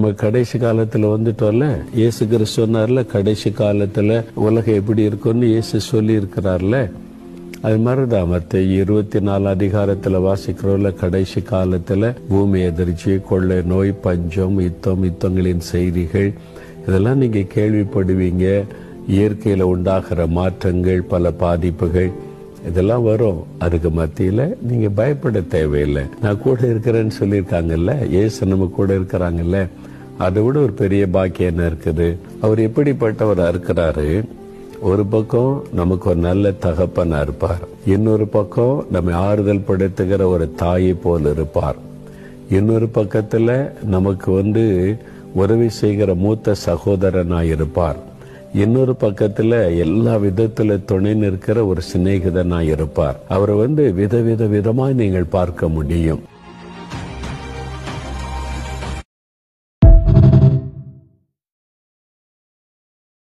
நம்ம கடைசி காலத்துல வந்துட்டோம்ல. இயேசு கிறிஸ்து சொன்னார்ல, கடைசி காலத்துல உலகம் எப்படி இருக்கும்னு இயேசு சொல்லி இருக்கிறார்ல. அது மாதிரிதான் மத்தேயு 24 அதிகாரத்துல வாசிக்கிறோம்ல, கடைசி காலத்துல பூமி எதிர்ச்சி, கொள்ளை நோய், பஞ்சம், யுத்தங்களின் செய்திகள் இதெல்லாம் நீங்க கேள்விப்படுவீங்க. இயற்கையில உண்டாகிற மாற்றங்கள், பல பாதிப்புகள் இதெல்லாம் வரும். அதுக்கு மத்தியில நீங்க பயப்பட தேவையில்லை. நான் கூட இருக்கிறேன்னு சொல்லியிருக்காங்கல்ல, இயேசு நம்ம கூட இருக்கிறாங்கல்ல. அதை விட ஒரு பெரிய பாக்கியம் என்ன இருக்குது? அவர் எப்படிப்பட்டவரா இருக்கிறாரு? ஒரு பக்கம் நமக்கு ஒரு நல்ல தகப்பனா இருப்பார், இன்னொரு பக்கம் நம்ம ஆறுதல் படுத்துகிற ஒரு தாயை போல் இருப்பார், இன்னொரு பக்கத்துல நமக்கு உதவி செய்கிற மூத்த சகோதரனாய் இருப்பார், இன்னொரு பக்கத்துல எல்லா விதத்துல துணை நிற்கிற ஒரு சிநேகிதனாய் இருப்பார். அவரை விதமாய் நீங்கள் பார்க்க முடியும்.